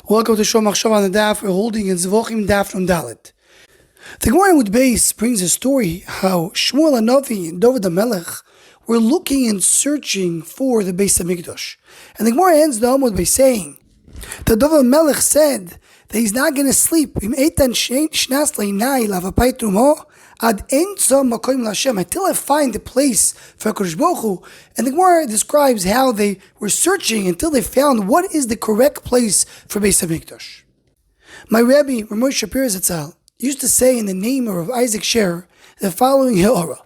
Welcome to Shom Machshav on the Daf. We're holding in Zevachim Daf from Dalet. The Gemara with Beis brings a story how Shmuel Hanavi and David HaMelech were looking and searching for the Beis Hamikdash. And the Gemara ends the Amud by saying that David HaMelech said that he's not going to sleep until I find the place for HaKadosh Baruch Hu. And the Gemara describes how they were searching until they found what is the correct place for Beis Hamikdash. My Rebbe, Ramosh Shapir Zatzal, used to say in the name of Isaac Sher the following Ha'ara.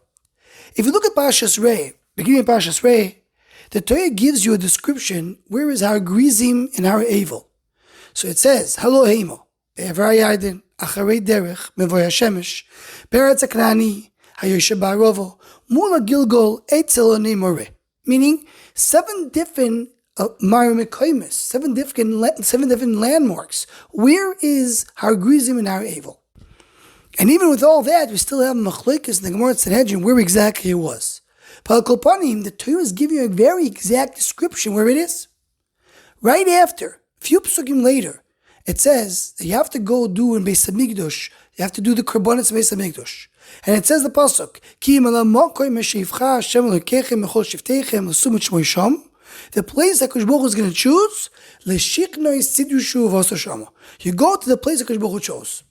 If you look at Parshas Rei, beginning of Parshas Rei, the Torah gives you a description where is Har Grizim and Har Evel. So it says, Halo Heimo, Evar Yarden, Acharei Derech, Mevoy HaShemesh, Beretz HaKnani, Hayoshe Ba'arovo, Mula Gilgol, Eitzel Onei More. Meaning, 7 different Marimikoimis, 7 different landmarks. Where is Har Grizim and Har Evel? And even with all that, we still have Machlekes in the Gemara Sanhedrin where exactly it was. But Al Kolpanim, the Torah is giving you a very exact description where it is. Right after, a few psukim later, it says that you have to go do in Beis Hamikdash, you have to do the Korbanos in Beis Hamikdash. And it says the pasuk, Ki the place that Kosh Baruch Hu is going to choose, you go to the place that Kosh Baruch Hu chose.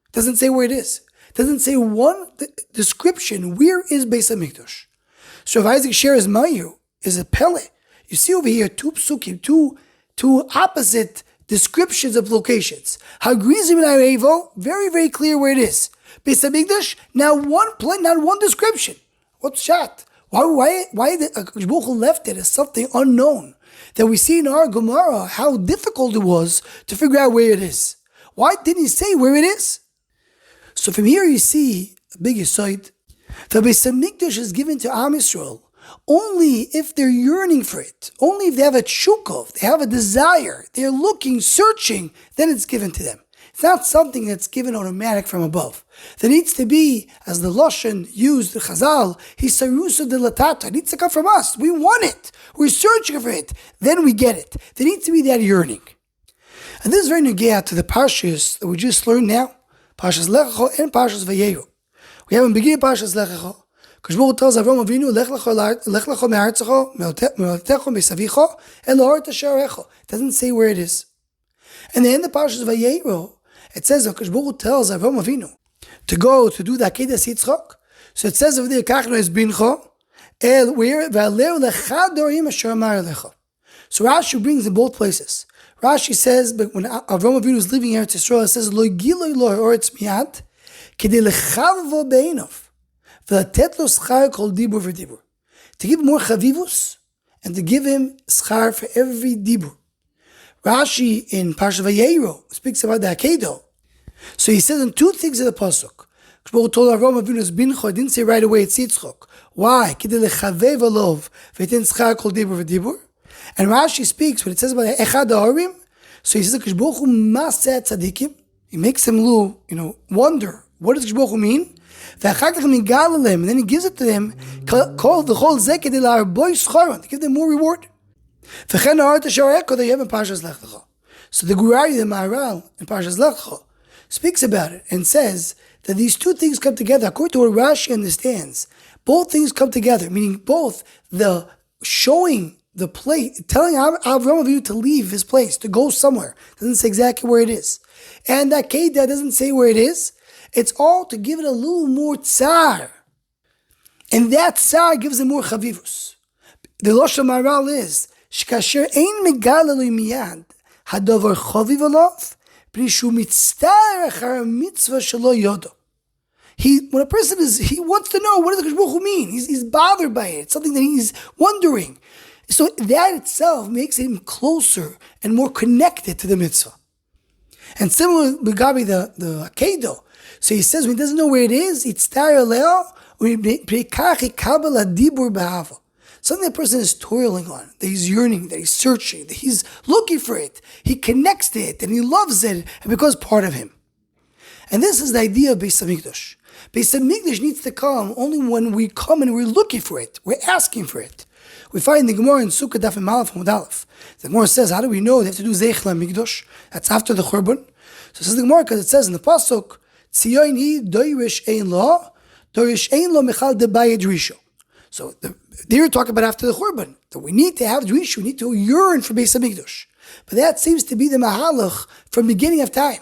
It doesn't say where it is. It doesn't say one description, where is Beis Hamikdash. So if Isaac shares Mayu, is a Pele. You see over here, 2 psukim, two opposite descriptions of locations. Har Grizim and Har Evel, very, very clear where it is. Beis Hamikdash, not one description. What's shot? Why the Kosh Baruch Hu left it as something unknown? That we see in our Gemara how difficult it was to figure out where it is. Why didn't he say where it is? So from here you see a big aside. The Beis Hamikdash is given to Am Yisrael only if they're yearning for it, only if they have a tshukov, they have a desire, they're looking, searching, then it's given to them. It's not something that's given automatic from above. There needs to be, as the Lashon used, the Chazal, Hisarusa de latata. It needs to come from us. We want it. We're searching for it. Then we get it. There needs to be that yearning. And this is very negea to the Parshas that we just learned now, Parshas Lech Lecho and Parshas Vayehu. We have in the beginning of Parshas Lech Lecho, Kosh Baruch Hu tells Avram Avinu, Lech Lecho me'artzecho, me'otecho me'savicho, el ha'orta she'arecho. It doesn't say where it is. And then the Parshas Vayehu, it says that Kosh Baruch Hu tells Avram Avinu to go to do the Akedas Yitzchak. So it says over there, Kachno es bincho, el where, ve'aleu lecha dorim asher amar lecha. So Rashi brings in both places. Rashi says, but when Avram Avinu is leaving Eretz Yisrael, it says, Lo giloi lo ha'oretz miyad, kedei lechavvo be'enov, ve'latet lo schar kol dibur v'dibur. To give more chavivus, and to give him schar for every dibur. Rashi in Parsha Vayeiro speaks about the Akedah. So he says in 2 things in the pasuk. Baruch told Avram Avinu's bincho. Didn't say right away it's Yitzchok. Why? Kidei lechavev alov v'etin schar kol dibur v'dibur. And Rashi speaks when it says about echad ha'arim. So he says that Baruch Hu maseh tzadikim. He makes them wonder. What does Baruch Hu mean? And then he gives it to them. Called the whole zeh kidei la'arboi scharon, to give them more reward. So the Gurari, the Maharal, in Parshas Lech Lecho, speaks about it and says that these 2 things come together. According to what Rashi understands, both things come together, meaning both the showing the place, telling Avram Avinu to leave his place, to go somewhere, doesn't say exactly where it is, and that Kedah doesn't say where it is. It's all to give it a little more tsar, and that tsar gives it more chavivus. The Lashon Maharal is שכאשר אין מגלה לו מיד הדבר חביב עליו, פני שהוא מצטער אחר המצווה שלא יודו. When a person he wants to know, what does the Kosh Baruch Hu mean? He's bothered by it. It's something that he's wondering. So that itself makes him closer and more connected to the mitzvah. And similar with Gabi, the Akedah. So he says when he doesn't know where it is, יצטער עליה, וכך יקבל הדיבור באהבה. Something that person is toiling on, that he's yearning, that he's searching, that he's looking for it. He connects to it and he loves it and becomes part of him. And this is the idea of Beis Hamikdash. Beis Hamikdash needs to come only when we come and we're looking for it. We're asking for it. We find the Gemara in Sukkah Daf Malaf Hamud Aleph. The Gemara says, how do we know they have to do Zevachim Mikdash? That's after the Churban. So it says the Gemara because it says in the Pasuk, Tziyon hi doirish ein lo, doirish ein lo mechal debayed risho. So they're talking about after the Churban, that we need to have Drisha, we need to yearn for Beis Hamikdash. But that seems to be the Mahalach from beginning of time.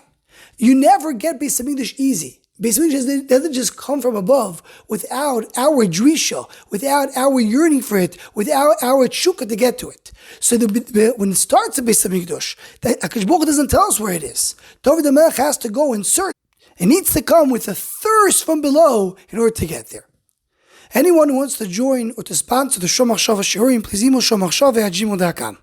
You never get Beis Hamikdash easy. Beis Hamikdash doesn't just come from above without our Drisha, without our yearning for it, without our tshuka to get to it. So when it starts at Beis Hamikdash, HaKadosh Baruch Hu doesn't tell us where it is. David HaMelech has to go and search. It needs to come with a thirst from below in order to get there. Anyone who wants to join or to sponsor the Shomachshava Shiurim, please email shomachshava@gmail.com.